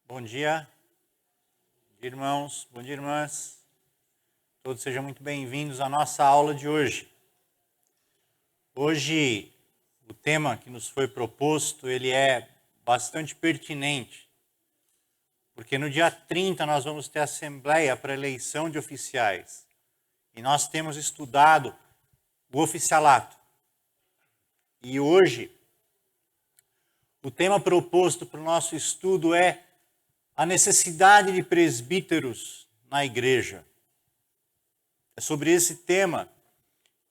Bom dia, irmãos, bom dia, irmãs. Todos sejam muito bem-vindos à nossa aula de hoje. Hoje, o tema que nos foi proposto, ele é bastante pertinente, porque no dia 30 nós vamos ter assembleia para eleição de oficiais. E nós temos estudado o oficialato. E hoje, o tema proposto para o nosso estudo é a necessidade de presbíteros na igreja. É sobre esse tema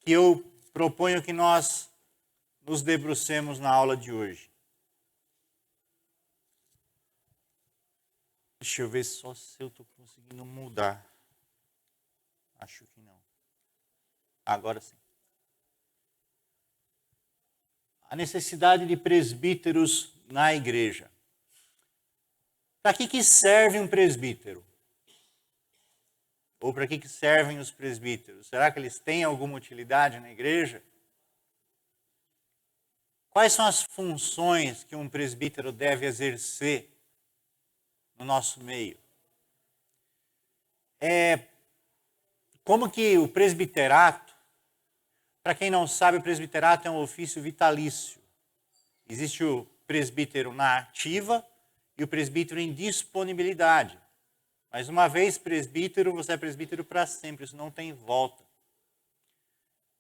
que eu proponho que nós nos debrucemos na aula de hoje. Deixa eu ver só se eu estou conseguindo mudar. Acho que não. Agora sim. A necessidade de presbíteros na igreja. Para que serve um presbítero? Ou para que servem os presbíteros? Será que eles têm alguma utilidade na igreja? Quais são as funções que um presbítero deve exercer no nosso meio? Como que o presbiterato, para quem não sabe, o presbiterato é um ofício vitalício. Existe o presbítero na ativa e o presbítero em disponibilidade. Mas uma vez presbítero, você é presbítero para sempre, isso não tem volta.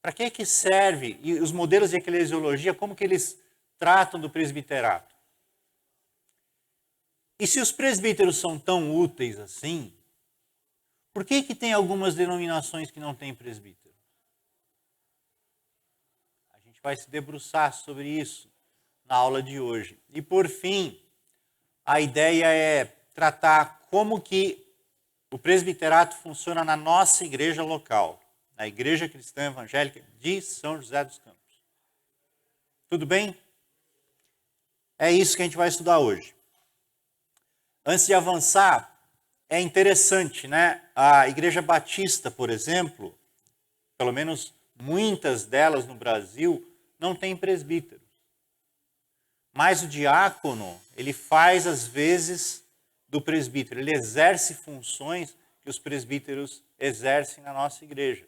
Para que serve? E os modelos de eclesiologia, como que eles tratam do presbiterato? E se os presbíteros são tão úteis assim, por que tem algumas denominações que não têm presbítero? A gente vai se debruçar sobre isso na aula de hoje. E por fim, a ideia é tratar como que o presbiterato funciona na nossa igreja local, na Igreja Cristã Evangélica de São José dos Campos. Tudo bem? É isso que a gente vai estudar hoje. Antes de avançar, é interessante, né? A Igreja Batista, por exemplo, pelo menos muitas delas no Brasil, não tem presbíteros. Mas o diácono, ele faz às vezes do presbítero, ele exerce funções que os presbíteros exercem na nossa igreja.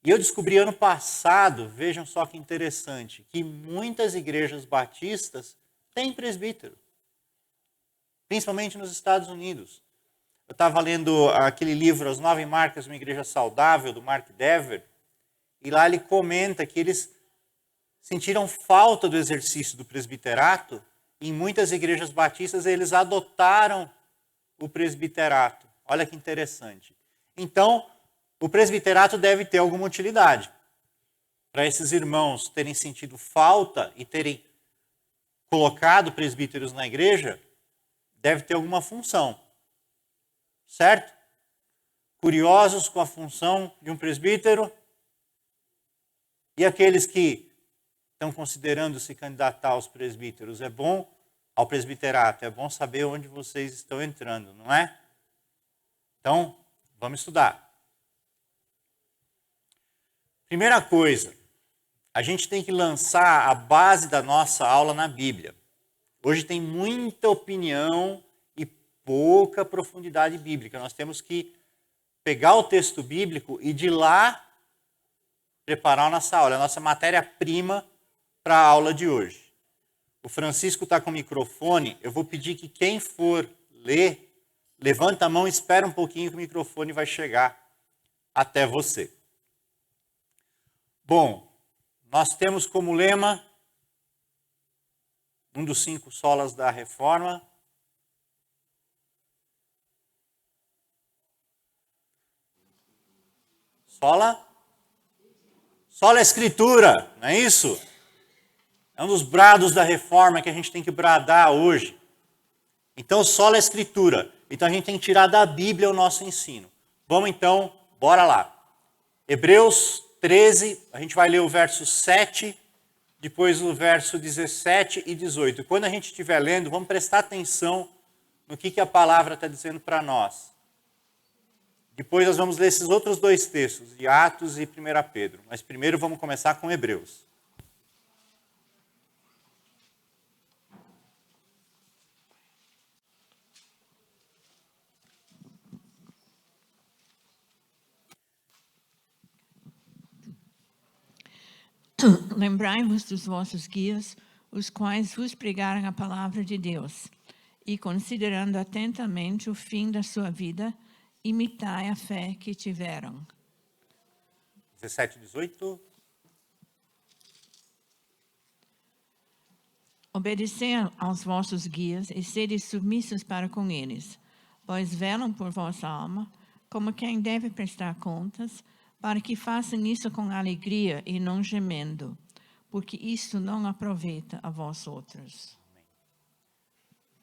E eu descobri ano passado, vejam só que interessante, que muitas igrejas batistas têm presbítero, principalmente nos Estados Unidos. Eu estava lendo aquele livro As 9 Marcas de uma Igreja Saudável, do Mark Dever, e lá ele comenta que eles sentiram falta do exercício do presbiterato. Em muitas igrejas batistas, eles adotaram o presbiterato. Olha que interessante. Então, o presbiterato deve ter alguma utilidade. Para esses irmãos terem sentido falta e terem colocado presbíteros na igreja, deve ter alguma função. Certo? Curiosos com a função de um presbítero? E aqueles que estão considerando se candidatar aos presbíteros, ao presbiterato, é bom saber onde vocês estão entrando, não é? Então, vamos estudar. Primeira coisa, a gente tem que lançar a base da nossa aula na Bíblia. Hoje tem muita opinião e pouca profundidade bíblica. Nós temos que pegar o texto bíblico e de lá preparar a nossa aula, a nossa matéria-prima para a aula de hoje. O Francisco está com o microfone, eu vou pedir que quem for ler, levanta a mão e espera um pouquinho que o microfone vai chegar até você. Bom, nós temos como lema um dos 5 solas da Reforma. Sola Escritura, não é isso? É um dos brados da Reforma que a gente tem que bradar hoje. Então, sola Escritura. Então, a gente tem que tirar da Bíblia o nosso ensino. Vamos então, bora lá. Hebreus 13, a gente vai ler o verso 7, depois o verso 17 e 18. Quando a gente estiver lendo, vamos prestar atenção no que a palavra está dizendo para nós. Depois nós vamos ler esses outros 2 textos, de Atos e 1 Pedro. Mas primeiro vamos começar com Hebreus. Lembrai-vos dos vossos guias, os quais vos pregaram a palavra de Deus, e considerando atentamente o fim da sua vida, imitai a fé que tiveram. 17, 18. Obedecei aos vossos guias e sede submissos para com eles, pois velam por vossa alma, como quem deve prestar contas, para que façam isso com alegria e não gemendo, porque isso não aproveita a vós outros.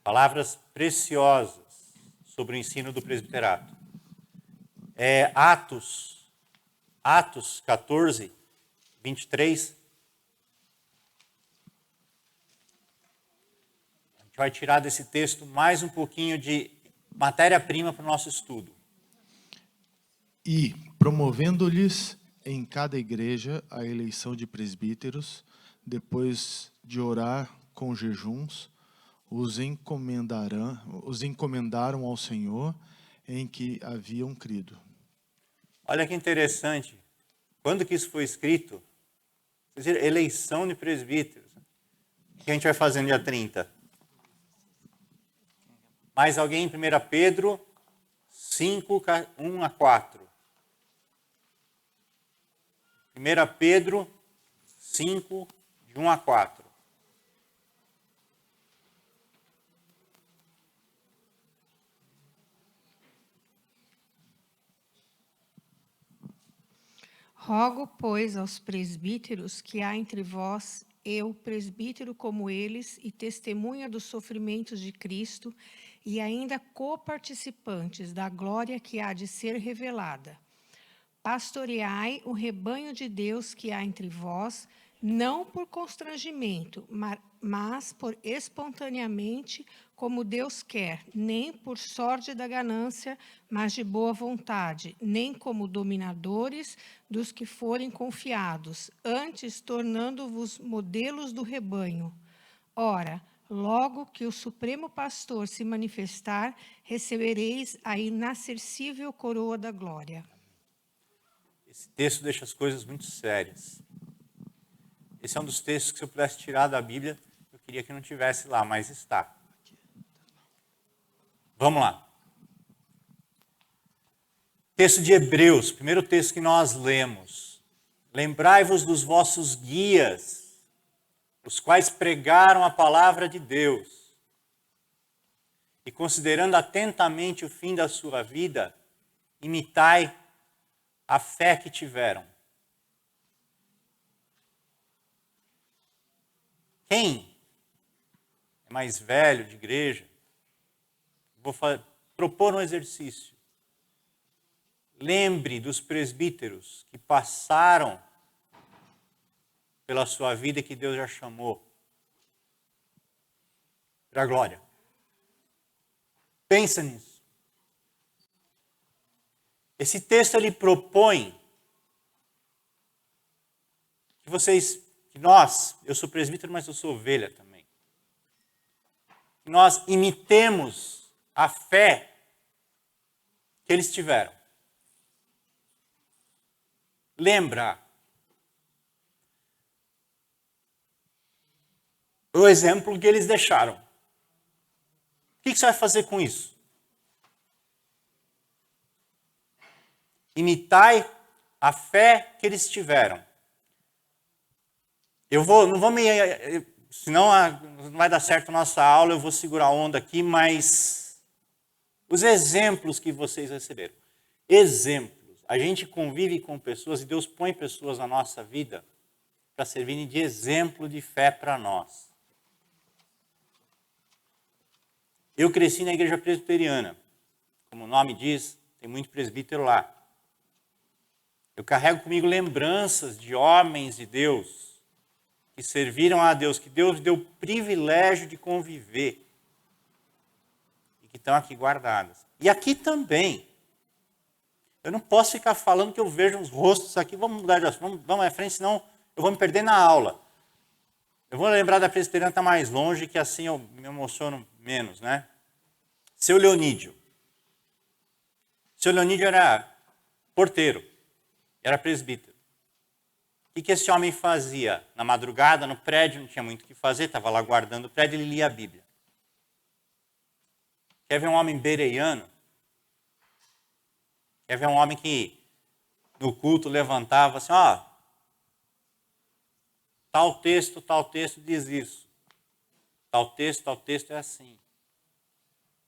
Palavras preciosas sobre o ensino do presbiterato. Atos 14, 23. A gente vai tirar desse texto mais um pouquinho de matéria-prima para o nosso estudo. E, promovendo-lhes em cada igreja a eleição de presbíteros, depois de orar com jejuns, os encomendaram ao Senhor em que haviam crido. Olha que interessante. Quando que isso foi escrito? Quer dizer, eleição de presbíteros. O que a gente vai fazer no dia 30? Mais alguém em 1 Pedro 5, 1 a 4. 1 Pedro 5, de 1 a 4. Rogo, pois, aos presbíteros que há entre vós, eu, presbítero como eles, e testemunha dos sofrimentos de Cristo, e ainda coparticipantes da glória que há de ser revelada. Pastoreai o rebanho de Deus que há entre vós, não por constrangimento, mas por espontaneamente, como Deus quer, nem por sorte da ganância, mas de boa vontade, nem como dominadores dos que forem confiados, antes tornando-vos modelos do rebanho. Ora, logo que o Supremo Pastor se manifestar, recebereis a inacessível coroa da glória. Esse texto deixa as coisas muito sérias. Esse é um dos textos que, se eu pudesse tirar da Bíblia, eu queria que não tivesse lá, mas está. Vamos lá. Texto de Hebreus, primeiro texto que nós lemos. Lembrai-vos dos vossos guias, os quais pregaram a palavra de Deus. E considerando atentamente o fim da sua vida, imitai a fé que tiveram. Quem é mais velho de igreja, vou propor um exercício. Lembre dos presbíteros que passaram pela sua vida e que Deus já chamou para a glória. Pensa nisso. Esse texto ele propõe que nós, eu sou presbítero, mas eu sou ovelha também, que nós imitemos a fé que eles tiveram. Lembra o exemplo que eles deixaram. O que você vai fazer com isso? Imitai a fé que eles tiveram. Senão não vai dar certo a nossa aula, eu vou segurar a onda aqui, mas os exemplos que vocês receberam. Exemplos. A gente convive com pessoas e Deus põe pessoas na nossa vida para servirem de exemplo de fé para nós. Eu cresci na igreja presbiteriana. Como o nome diz, tem muito presbítero lá. Eu carrego comigo lembranças de homens de Deus que serviram a Deus, que Deus deu o privilégio de conviver e que estão aqui guardadas. E aqui também. Eu não posso ficar falando que eu vejo uns rostos aqui, vamos mudar de assunto, vamos à frente, senão eu vou me perder na aula. Eu vou lembrar da presbiteriana que está mais longe, que assim eu me emociono menos, né? Seu Leonídio. Seu Leonídio era porteiro, era presbítero. O que esse homem fazia? Na madrugada, no prédio, não tinha muito o que fazer, estava lá guardando o prédio, ele lia a Bíblia. Quer ver um homem bereiano? Quer ver um homem que no culto levantava assim, ó, tal texto diz isso. Tal texto é assim.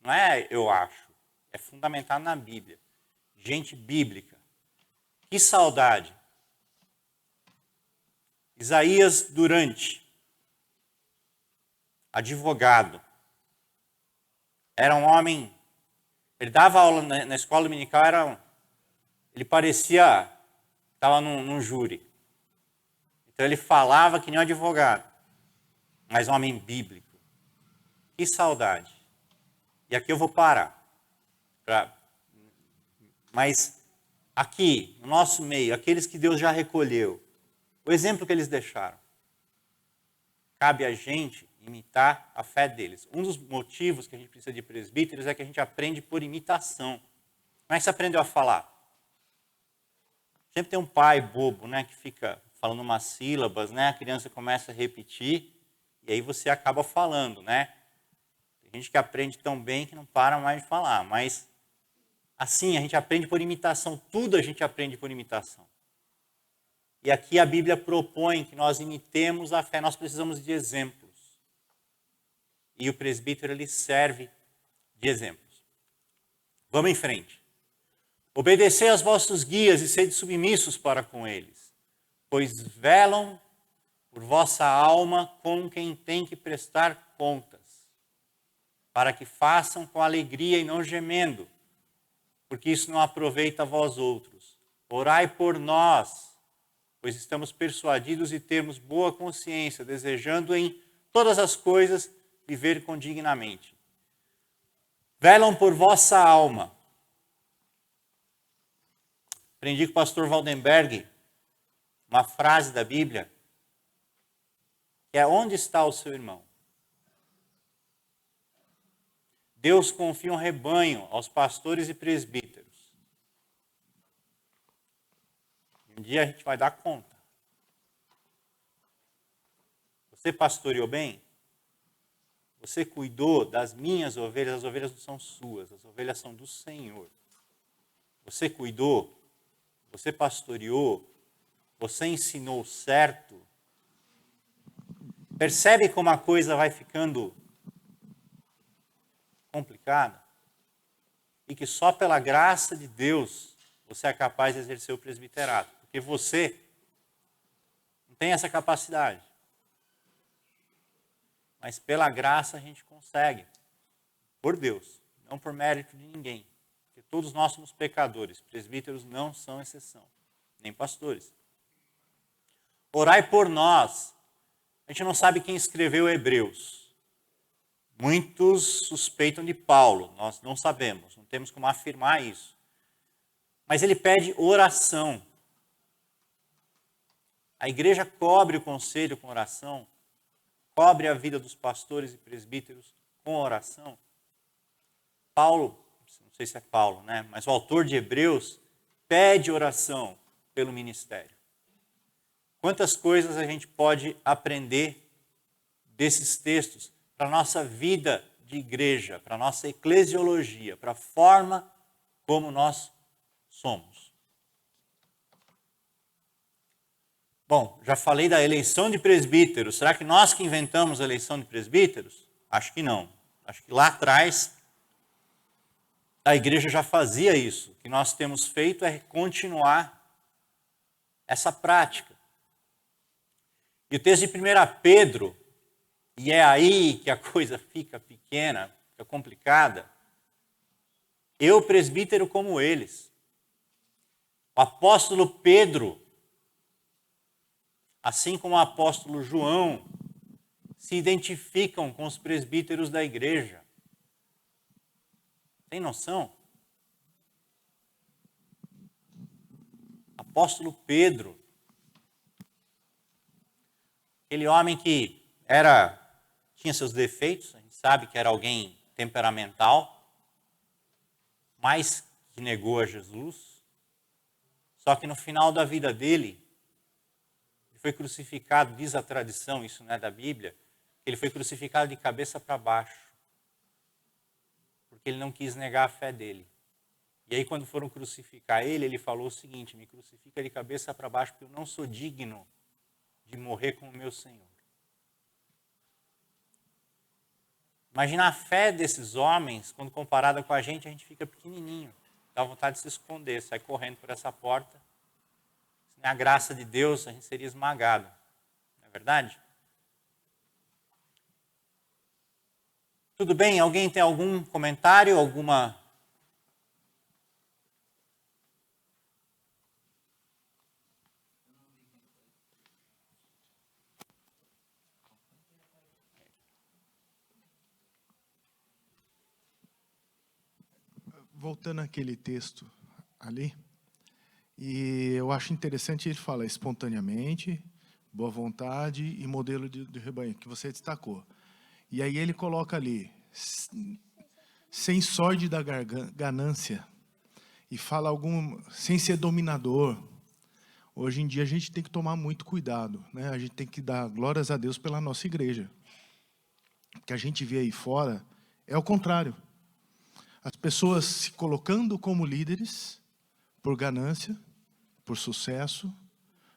Não é eu acho, é fundamentado na Bíblia. Gente bíblica. Que saudade. Isaías Durante, advogado. Era um homem, ele dava aula na escola dominical, ele parecia, estava num júri. Então ele falava que nem um advogado, mas um homem bíblico. Que saudade. E aqui eu vou parar. Mas aqui, no nosso meio, aqueles que Deus já recolheu, o exemplo que eles deixaram. Cabe a gente imitar a fé deles. Um dos motivos que a gente precisa de presbíteros é que a gente aprende por imitação. Como é que você aprendeu a falar? Sempre tem um pai bobo, né, que fica falando umas sílabas, né, a criança começa a repetir e aí você acaba falando, né? Tem gente que aprende tão bem que não para mais de falar, mas assim, a gente aprende por imitação, tudo a gente aprende por imitação. E aqui a Bíblia propõe que nós imitemos a fé, nós precisamos de exemplos. E o presbítero, ele serve de exemplos. Vamos em frente. Obedecei aos vossos guias e sede submissos para com eles, pois velam por vossa alma com quem tem que prestar contas, para que façam com alegria e não gemendo, porque isso não aproveita a vós outros. Orai por nós, pois estamos persuadidos e temos boa consciência, desejando em todas as coisas viver condignamente. Velam por vossa alma. Aprendi com o pastor Waldenberg uma frase da Bíblia, que é: onde está o seu irmão? Deus confia um rebanho aos pastores e presbíteros. Um dia a gente vai dar conta. Você pastoreou bem? Você cuidou das minhas ovelhas? As ovelhas não são suas, as ovelhas são do Senhor. Você cuidou? Você pastoreou? Você ensinou certo? Percebe como a coisa vai ficando complicada? E que só pela graça de Deus você é capaz de exercer o presbiterato. Porque você não tem essa capacidade. Mas pela graça a gente consegue. Por Deus. Não por mérito de ninguém. Porque todos nós somos pecadores. Presbíteros não são exceção. Nem pastores. Orai por nós. A gente não sabe quem escreveu Hebreus. Muitos suspeitam de Paulo. Nós não sabemos. Não temos como afirmar isso. Mas ele pede oração. A igreja cobre o conselho com oração, cobre a vida dos pastores e presbíteros com oração. Paulo, não sei se é Paulo, né? Mas o autor de Hebreus pede oração pelo ministério. Quantas coisas a gente pode aprender desses textos para a nossa vida de igreja, para a nossa eclesiologia, para a forma como nós somos. Bom, já falei da eleição de presbíteros. Será que nós que inventamos a eleição de presbíteros? Acho que não. Acho que lá atrás a igreja já fazia isso. O que nós temos feito é continuar essa prática. E o texto de 1 Pedro, e é aí que a coisa fica pequena, fica complicada. Eu, presbítero como eles. O apóstolo Pedro, assim como o apóstolo João, se identificam com os presbíteros da igreja. Tem noção? Apóstolo Pedro, aquele homem que tinha seus defeitos, a gente sabe que era alguém temperamental, mas que negou a Jesus. Só que no final da vida dele, foi crucificado, diz a tradição, isso não é da Bíblia, ele foi crucificado de cabeça para baixo, porque ele não quis negar a fé dele. E aí quando foram crucificar ele falou o seguinte: me crucifica de cabeça para baixo, porque eu não sou digno de morrer com o meu Senhor. Imagina a fé desses homens, quando comparada com a gente fica pequenininho. Dá vontade de se esconder, sai correndo por essa porta. Se não é a graça de Deus, a gente seria esmagado. Não é verdade? Tudo bem? Alguém tem algum comentário, alguma... Voltando àquele texto ali, e eu acho interessante, ele fala espontaneamente, boa vontade e modelo de rebanho, que você destacou. E aí ele coloca ali, sem sorte da ganância, e fala sem ser dominador. Hoje em dia a gente tem que tomar muito cuidado, né? A gente tem que dar glórias a Deus pela nossa igreja. O que a gente vê aí fora é o contrário. As pessoas se colocando como líderes por ganância, por sucesso,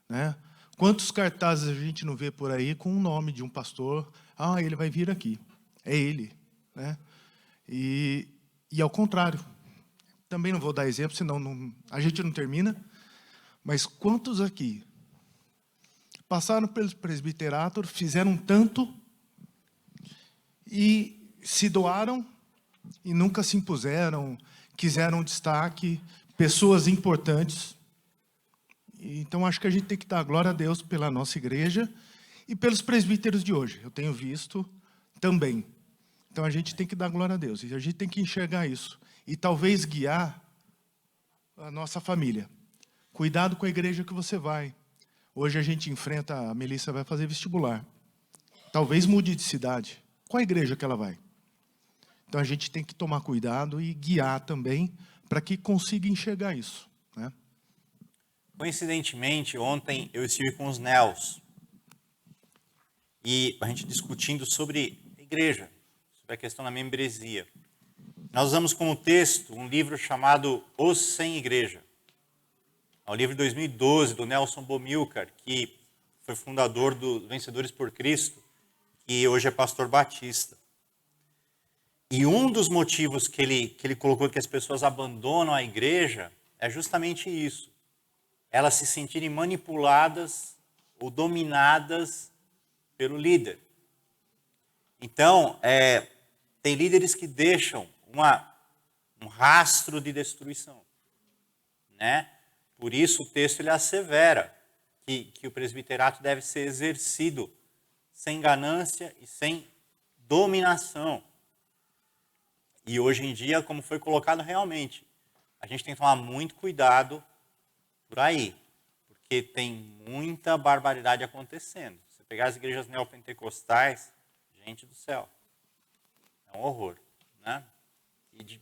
né? Quantos cartazes a gente não vê por aí com o nome de um pastor? Ah, ele vai vir aqui. É ele, né? E ao contrário. Também não vou dar exemplo, senão a gente não termina. Mas quantos aqui passaram pelo presbiterato, fizeram tanto e se doaram e nunca se impuseram, quiseram destaque, pessoas importantes. Então, acho que a gente tem que dar glória a Deus pela nossa igreja e pelos presbíteros de hoje. Eu tenho visto também. Então, a gente tem que dar glória a Deus. E a gente tem que enxergar isso. E talvez guiar a nossa família. Cuidado com a igreja que você vai. Hoje a gente enfrenta, a Melissa vai fazer vestibular. Talvez mude de cidade. Qual a igreja que ela vai? Então, a gente tem que tomar cuidado e guiar também para que consiga enxergar isso, né? Coincidentemente, ontem eu estive com os Nels e a gente discutindo sobre a igreja, sobre a questão da membresia. Nós usamos como texto um livro chamado Os Sem Igreja. É um livro de 2012, do Nelson Bomilcar, que foi fundador do Vencedores por Cristo, que hoje é pastor batista. E um dos motivos que ele colocou que as pessoas abandonam a igreja é justamente isso. Elas se sentirem manipuladas ou dominadas pelo líder. Então, tem líderes que deixam um rastro de destruição, né? Por isso o texto ele assevera que o presbiterato deve ser exercido sem ganância e sem dominação. E hoje em dia, como foi colocado realmente, a gente tem que tomar muito cuidado por aí, porque tem muita barbaridade acontecendo. Se pegar as igrejas neopentecostais, gente do céu, é um horror, né? E de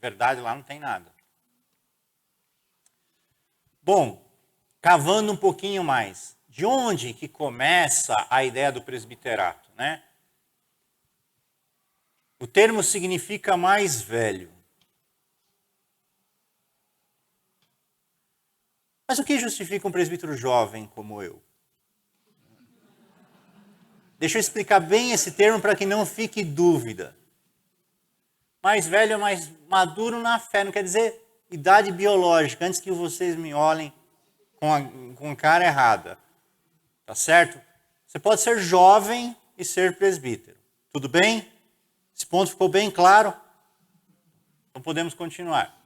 verdade lá não tem nada. Bom, cavando um pouquinho mais, de onde que começa a ideia do presbiterato, né? O termo significa mais velho. Mas o que justifica um presbítero jovem como eu? Deixa eu explicar bem esse termo para que não fique dúvida. Mais velho é mais maduro na fé, não quer dizer idade biológica, antes que vocês me olhem com a cara errada. Tá certo? Você pode ser jovem e ser presbítero. Tudo bem? Esse ponto ficou bem claro? Então podemos continuar.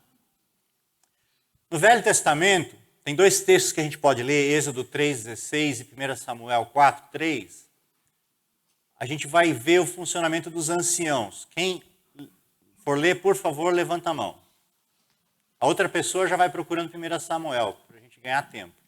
No Velho Testamento, tem dois textos que a gente pode ler, Êxodo 3,16 e 1 Samuel 4,3. A gente vai ver o funcionamento dos anciãos. Quem for ler, por favor, levanta a mão. A outra pessoa já vai procurando 1 Samuel, para a gente ganhar tempo.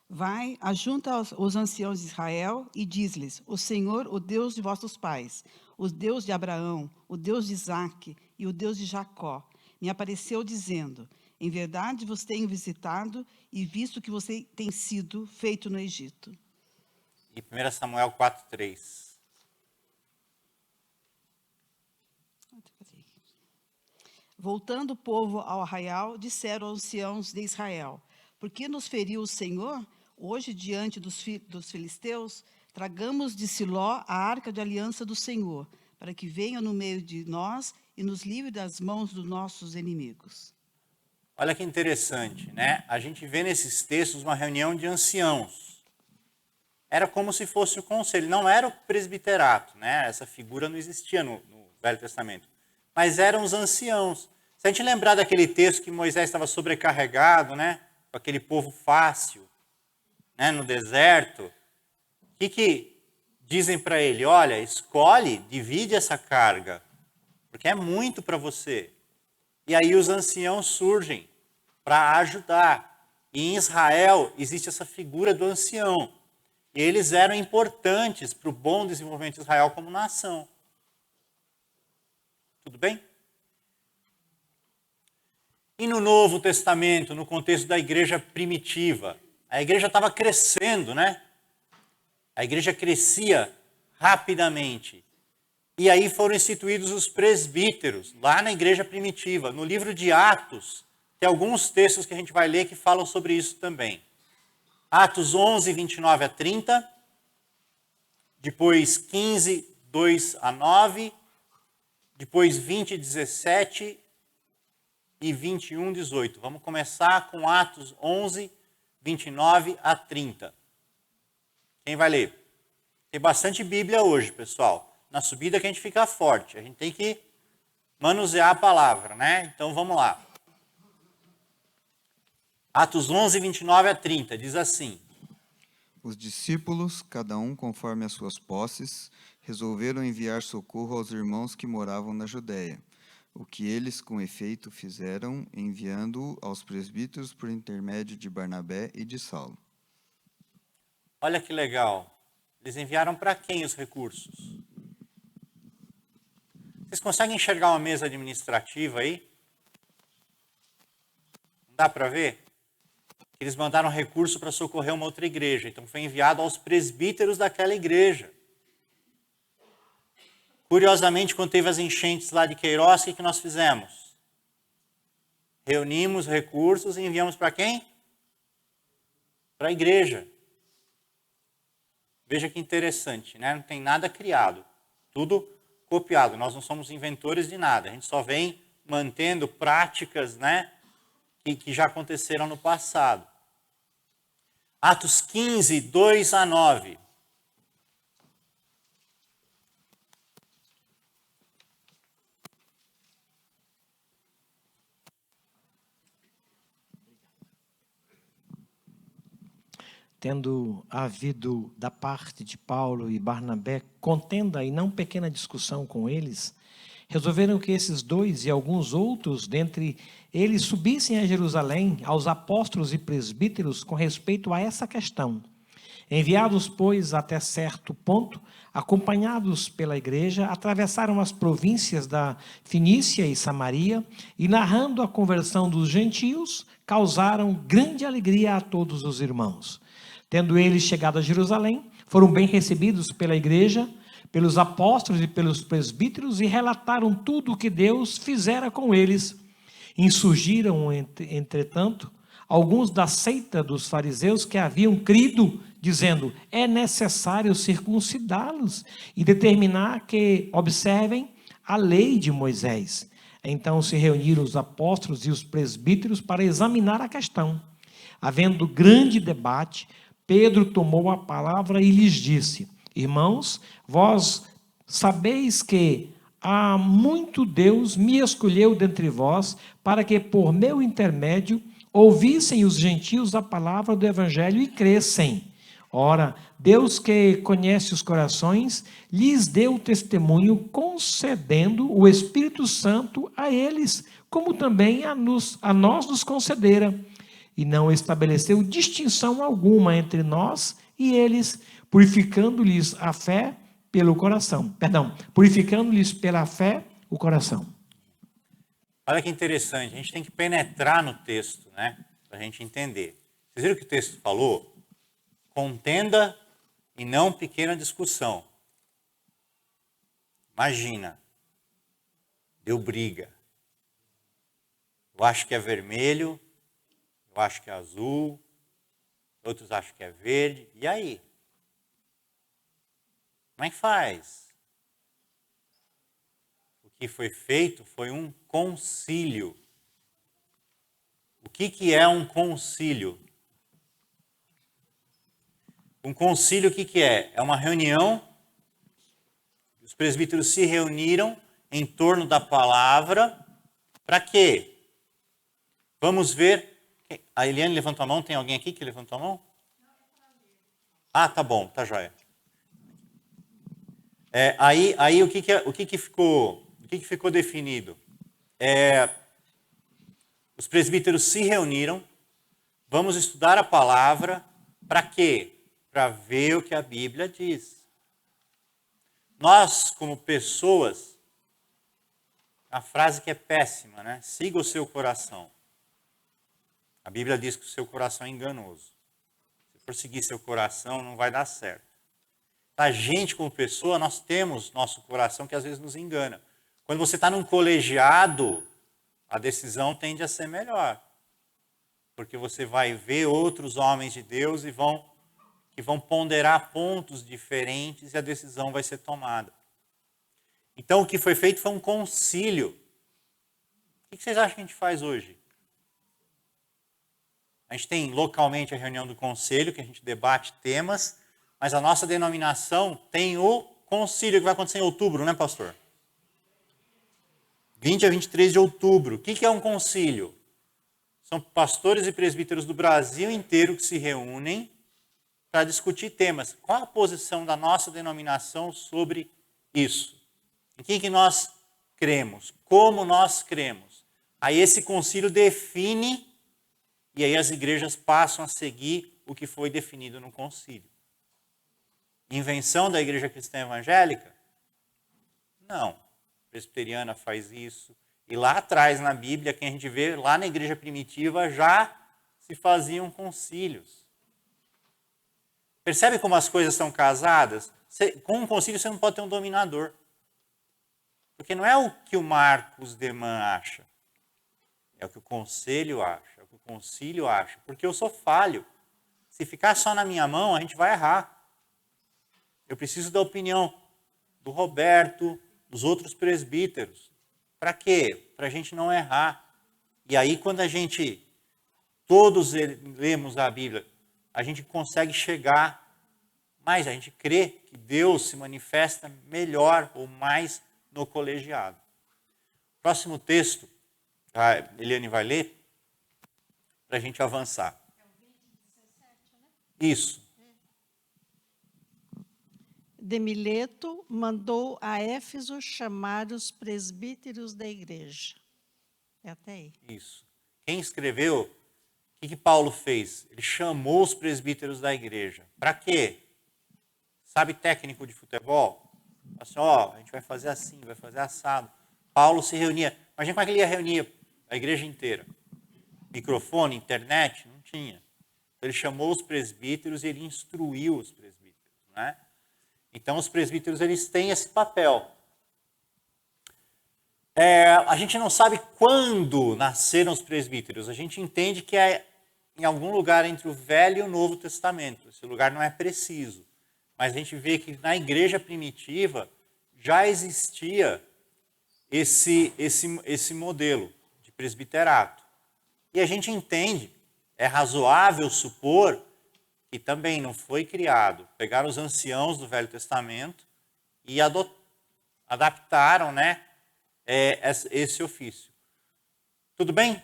Vai, ajunta os anciãos de Israel e diz-lhes: o Senhor, o Deus de vossos pais, o Deus de Abraão, o Deus de Isaque e o Deus de Jacó, me apareceu dizendo: Em verdade, vos tenho visitado e visto que você tem sido feito no Egito. E 1 Samuel 4:3. Voltando o povo ao arraial, disseram aos anciãos de Israel: por que nos feriu o Senhor? Hoje, diante dos filisteus, tragamos de Siló a arca de aliança do Senhor, para que venha no meio de nós e nos livre das mãos dos nossos inimigos. Olha que interessante, né? A gente vê nesses textos uma reunião de anciãos. Era como se fosse o conselho, não era o presbiterato, né? Essa figura não existia no Velho Testamento. Mas eram os anciãos. Se a gente lembrar daquele texto que Moisés estava sobrecarregado, né? Com aquele povo fácil, né? No deserto. O que dizem para ele? Olha, escolhe, divide essa carga, porque é muito para você. E aí os anciãos surgem para ajudar. E em Israel existe essa figura do ancião. E eles eram importantes para o bom desenvolvimento de Israel como nação. Tudo bem? E no Novo Testamento, no contexto da igreja primitiva, a igreja estava crescendo, né? A igreja crescia rapidamente. E aí foram instituídos os presbíteros, lá na igreja primitiva. No livro de Atos, tem alguns textos que a gente vai ler que falam sobre isso também. Atos 11, 29 a 30. Depois 15, 2 a 9. Depois 20, 17 e 21, 18. Vamos começar com Atos 11, 29 a 30. Quem vai ler? Tem bastante Bíblia hoje, pessoal. Na subida que a gente fica forte. A gente tem que manusear a palavra, né? Então vamos lá. Atos 11, 29 a 30. Diz assim. Os discípulos, cada um conforme as suas posses, resolveram enviar socorro aos irmãos que moravam na Judéia, o que eles, com efeito, fizeram, enviando-o aos presbíteros por intermédio de Barnabé e de Saulo. Olha que legal. Eles enviaram para quem os recursos? Vocês conseguem enxergar uma mesa administrativa aí? Não dá para ver? Eles mandaram recurso para socorrer uma outra igreja. Então foi enviado aos presbíteros daquela igreja. Curiosamente, quando teve as enchentes lá de Queiroz, o que nós fizemos? Reunimos recursos e enviamos para quem? Para a igreja. Veja que interessante, né? Não tem nada criado. Tudo copiado. Nós não somos inventores de nada. A gente só vem mantendo práticas, né? Que já aconteceram no passado. Atos 15, 2 a 9. Tendo havido da parte de Paulo e Barnabé contenda e não pequena discussão com eles, resolveram que esses dois e alguns outros dentre eles subissem a Jerusalém aos apóstolos e presbíteros com respeito a essa questão. Enviados, pois, até certo ponto, acompanhados pela igreja, atravessaram as províncias da Fenícia e Samaria e, narrando a conversão dos gentios, causaram grande alegria a todos os irmãos. Tendo eles chegado a Jerusalém, foram bem recebidos pela igreja, pelos apóstolos e pelos presbíteros e relataram tudo o que Deus fizera com eles. Insurgiram, entretanto, alguns da seita dos fariseus que haviam crido, dizendo: é necessário circuncidá-los e determinar que observem a lei de Moisés. Então se reuniram os apóstolos e os presbíteros para examinar a questão. Havendo grande debate, Pedro tomou a palavra e lhes disse: irmãos, vós sabeis que há muito Deus me escolheu dentre vós para que por meu intermédio ouvissem os gentios a palavra do evangelho e crescem. Ora, Deus que conhece os corações, lhes deu testemunho concedendo o Espírito Santo a eles, como também a nós nos concedera. E não estabeleceu distinção alguma entre nós e eles, purificando-lhes a fé pelo coração. Purificando-lhes pela fé o coração. Olha que interessante, a gente tem que penetrar no texto, né? Para a gente entender. Vocês viram o que o texto falou? Contenda e não pequena discussão. Imagina, deu briga. Eu acho que é vermelho, eu acho que é azul, outros acham que é verde. E aí? Como é que faz? O que foi feito foi um concílio. O que é um concílio? Um concílio o que é? É uma reunião, os presbíteros se reuniram em torno da palavra, para quê? Vamos ver. A Eliane levantou a mão, tem alguém aqui que levantou a mão? Ah, tá bom, tá joia. Aí o que ficou definido? Os presbíteros se reuniram, vamos estudar a palavra, para quê? Para ver o que a Bíblia diz. Nós, como pessoas, a frase que é péssima, né? Siga o seu coração. A Bíblia diz que o seu coração é enganoso. Se for seguir seu coração, não vai dar certo. A gente, como pessoa, nós temos nosso coração que às vezes nos engana. Quando você está num colegiado, a decisão tende a ser melhor. Porque você vai ver outros homens de Deus que vão ponderar pontos diferentes e a decisão vai ser tomada. Então, o que foi feito foi um concílio. O que vocês acham que a gente faz hoje? A gente tem localmente a reunião do conselho, que a gente debate temas, mas a nossa denominação tem o concílio, que vai acontecer em outubro, né, pastor? 20 a 23 de outubro. O que é um concílio? São pastores e presbíteros do Brasil inteiro que se reúnem para discutir temas. Qual a posição da nossa denominação sobre isso? Em que nós cremos? Como nós cremos? Aí esse concílio define, e aí as igrejas passam a seguir o que foi definido no concílio. Invenção da igreja cristã evangélica? Não. A presbiteriana faz isso. E lá atrás na Bíblia, quem a gente vê, lá na igreja primitiva já se faziam concílios. Percebe como as coisas são casadas? Com um concílio você não pode ter um dominador. Porque não é o que o Marcos Deman acha. É o que o conselho acha, é o que o concílio acha. Porque eu sou falho. Se ficar só na minha mão, a gente vai errar. Eu preciso da opinião do Roberto, dos outros presbíteros. Para quê? Para a gente não errar. E aí, quando todos lemos a Bíblia, a gente consegue chegar, mas a gente crê que Deus se manifesta melhor ou mais no colegiado. Próximo texto, a Eliane vai ler, para a gente avançar. É o 20:17, né? Isso. De Mileto mandou a Éfeso chamar os presbíteros da igreja. É até aí. Isso. Quem escreveu, o que Paulo fez? Ele chamou os presbíteros da igreja. Para quê? Sabe técnico de futebol? Assim, a gente vai fazer assim, vai fazer assado. Paulo se reunia. Imagina como é que ele ia reunir a igreja inteira. Microfone, internet? Não tinha. Ele chamou os presbíteros e ele instruiu os presbíteros, né? Então, os presbíteros, eles têm esse papel. A gente não sabe quando nasceram os presbíteros. A gente entende que é em algum lugar entre o Velho e o Novo Testamento. Esse lugar não é preciso. Mas a gente vê que na igreja primitiva já existia esse modelo de presbiterato. E a gente entende, é razoável supor que também não foi criado. Pegaram os anciãos do Velho Testamento e adaptaram, né, esse ofício. Tudo bem?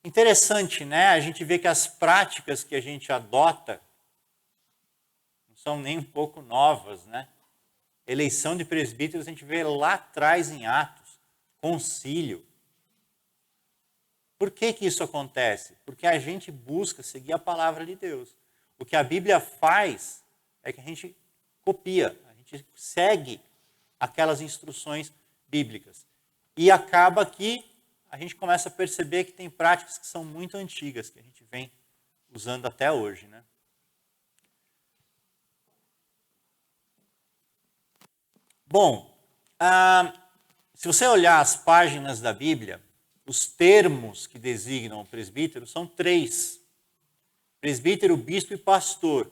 Interessante, né? A gente vê que as práticas que a gente adota não são nem um pouco novas, né? Eleição de presbíteros a gente vê lá atrás em Atos, concílio. Por que isso acontece? Porque a gente busca seguir a palavra de Deus. O que a Bíblia faz é que a gente copia, a gente segue aquelas instruções bíblicas. e acaba que a gente começa a perceber que tem práticas que são muito antigas, que a gente vem usando até hoje, né? Bom, se você olhar as páginas da Bíblia, os termos que designam o presbítero são 3. Presbítero, bispo e pastor.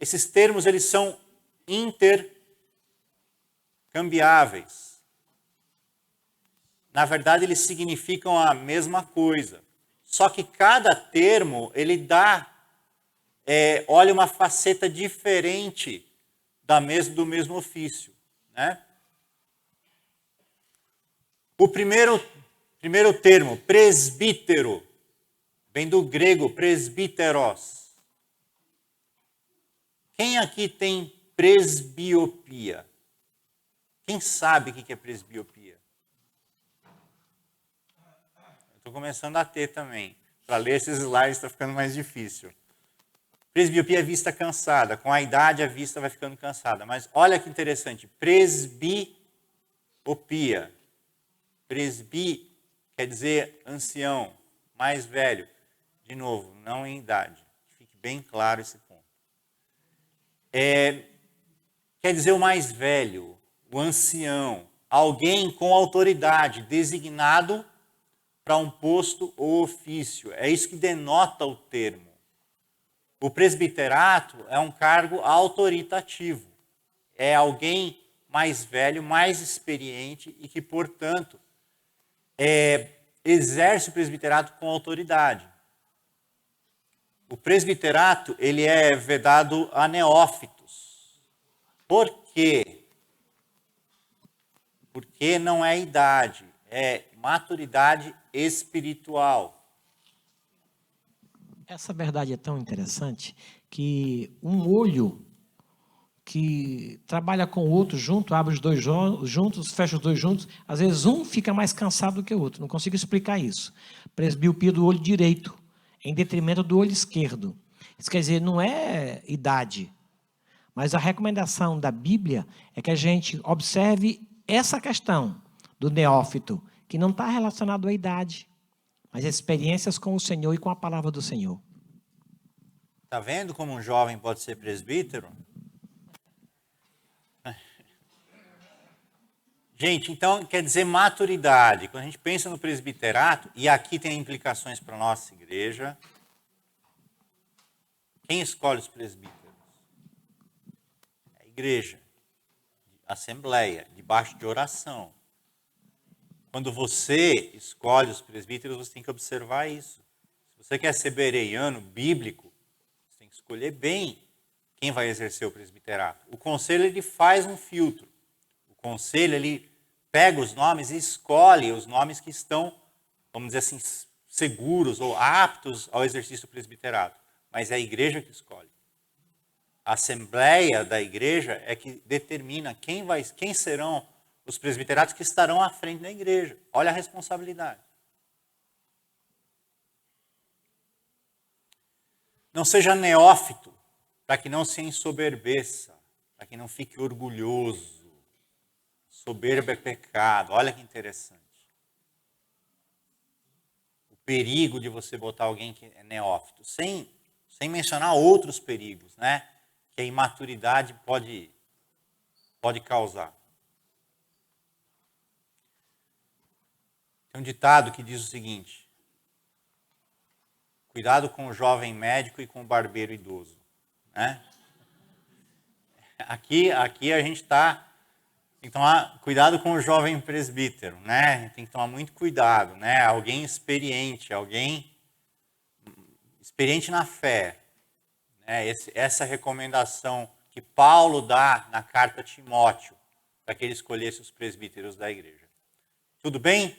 Esses termos eles são intercambiáveis. Na verdade, eles significam a mesma coisa. Só que cada termo, ele olha uma faceta diferente do mesmo ofício, né? O primeiro termo, presbítero, vem do grego presbíteros. Quem aqui tem presbiopia? Quem sabe o que é presbiopia? Estou começando a ter também. Para ler esses slides está ficando mais difícil. Presbiopia é vista cansada. Com a idade a vista vai ficando cansada. Mas olha que interessante. Presbiopia. Presbi quer dizer ancião, mais velho. De novo, não em idade. Fique bem claro esse ponto. Quer dizer o mais velho, o ancião. Alguém com autoridade, designado para um posto ou ofício. É isso que denota o termo. O presbiterato é um cargo autoritativo. É alguém mais velho, mais experiente e que, portanto, exerce o presbiterato com autoridade. O presbiterato ele é vedado a neófitos. Por quê? Porque não é idade, é maturidade espiritual. Essa verdade é tão interessante que um olho que trabalha com o outro junto, abre os dois juntos, fecha os dois juntos, às vezes um fica mais cansado do que o outro. Não consigo explicar isso. Presbiopia do olho direito, em detrimento do olho esquerdo. Isso quer dizer, não é idade, mas a recomendação da Bíblia é que a gente observe essa questão do neófito, que não está relacionado à idade, mas experiências com o Senhor e com a palavra do Senhor. Está vendo como um jovem pode ser presbítero? Gente, então quer dizer maturidade. Quando a gente pensa no presbiterato, e aqui tem implicações para a nossa igreja, quem escolhe os presbíteros? É a igreja, a assembleia, debaixo de oração. Quando você escolhe os presbíteros, você tem que observar isso. Se você quer ser bereano, bíblico, você tem que escolher bem quem vai exercer o presbiterato. O conselho ele faz um filtro. O conselho ele pega os nomes e escolhe os nomes que estão, vamos dizer assim, seguros ou aptos ao exercício do presbiterato. Mas é a igreja que escolhe. A assembleia da igreja é que determina quem serão os presbiteratos que estarão à frente da igreja. Olha a responsabilidade. Não seja neófito, para que não se ensoberbeça, para que não fique orgulhoso. Soberba é pecado. Olha que interessante. O perigo de você botar alguém que é neófito, sem mencionar outros perigos, né? Que a imaturidade pode causar. Tem um ditado que diz o seguinte: cuidado com o jovem médico e com o barbeiro idoso, né? Aqui a gente está... Tem que tomar cuidado com o jovem presbítero, né? Tem que tomar muito cuidado, né? Alguém experiente na fé. Né? Essa recomendação que Paulo dá na carta a Timóteo, para que ele escolhesse os presbíteros da igreja. Tudo bem?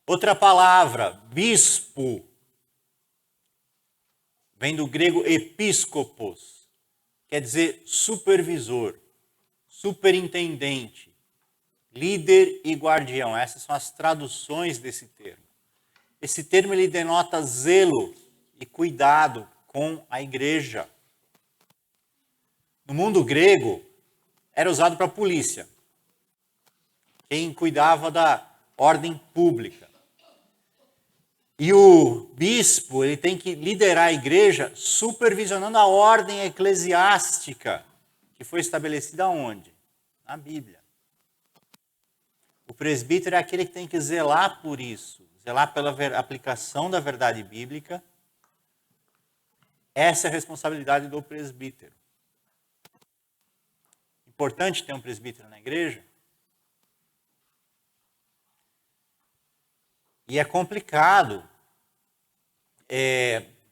Outra palavra, bispo, vem do grego episcopos, quer dizer supervisor, superintendente, líder e guardião. Essas são as traduções desse termo. Esse termo ele denota zelo e cuidado com a igreja. No mundo grego, era usado para a polícia. quem cuidava da ordem pública. E o bispo, ele tem que liderar a igreja supervisionando a ordem eclesiástica que foi estabelecida onde? Na Bíblia. O presbítero é aquele que tem que zelar por isso, zelar pela aplicação da verdade bíblica. Essa é a responsabilidade do presbítero. Importante ter um presbítero na igreja. E é complicado,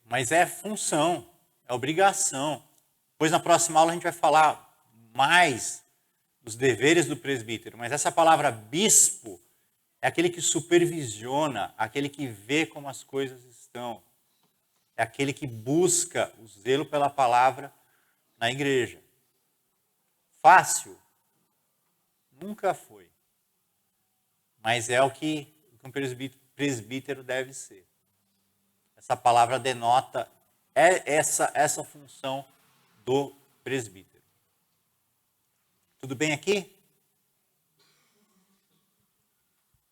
mas é função, é obrigação. Depois, na próxima aula, a gente vai falar mais dos deveres do presbítero. Mas essa palavra bispo é aquele que supervisiona, aquele que vê como as coisas estão. É aquele que busca o zelo pela palavra na igreja. Fácil? Nunca foi. Mas é o que um presbítero deve ser. Essa palavra denota essa função do presbítero. Tudo bem aqui?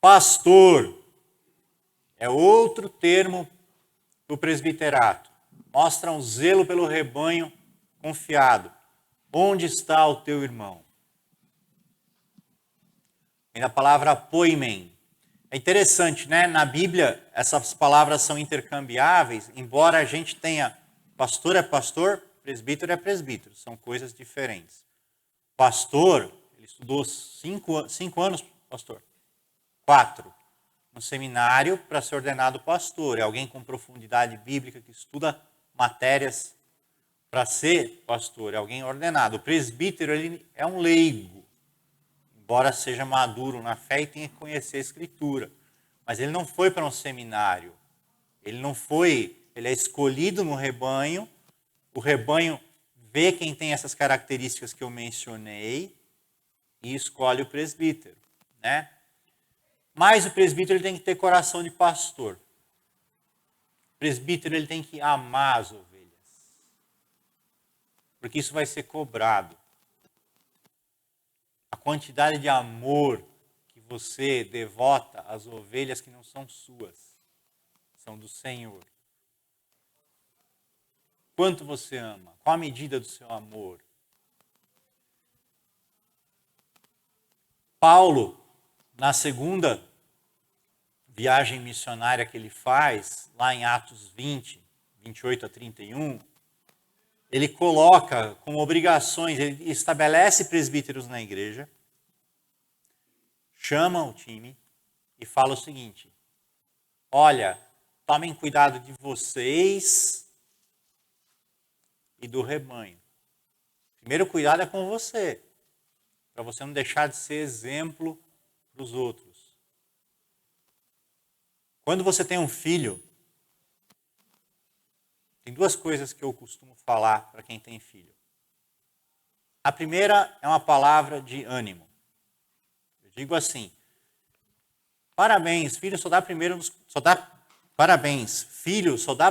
Pastor é outro termo do presbiterato. Mostra um zelo pelo rebanho confiado. Onde está o teu irmão? Vem da palavra poimen. É interessante, né? Na Bíblia, essas palavras são intercambiáveis, embora a gente tenha pastor é pastor, presbítero é presbítero. São coisas diferentes. Pastor, ele estudou 5 anos, pastor. 4. No seminário para ser ordenado pastor. É alguém com profundidade bíblica que estuda matérias para ser pastor. É alguém ordenado. O presbítero, ele é um leigo. Embora seja maduro na fé e tenha que conhecer a Escritura. Mas ele não foi para um seminário. Ele é escolhido no rebanho. O rebanho vê quem tem essas características que eu mencionei e escolhe o presbítero, né? Mas o presbítero ele tem que ter coração de pastor. O presbítero ele tem que amar as ovelhas. Porque isso vai ser cobrado. A quantidade de amor que você devota às ovelhas que não são suas, são do Senhor. Quanto você ama? Qual a medida do seu amor? Paulo, na segunda viagem missionária que ele faz, lá em Atos 20, 28 a 31, ele coloca como obrigações, ele estabelece presbíteros na igreja, chama o time e fala o seguinte: olha, tomem cuidado de vocês e do rebanho. Primeiro cuidado é com você, para você não deixar de ser exemplo para os outros. Quando você tem um filho, tem 2 coisas que eu costumo falar para quem tem filho. A primeira é uma palavra de ânimo. Eu digo assim: parabéns, filho só dá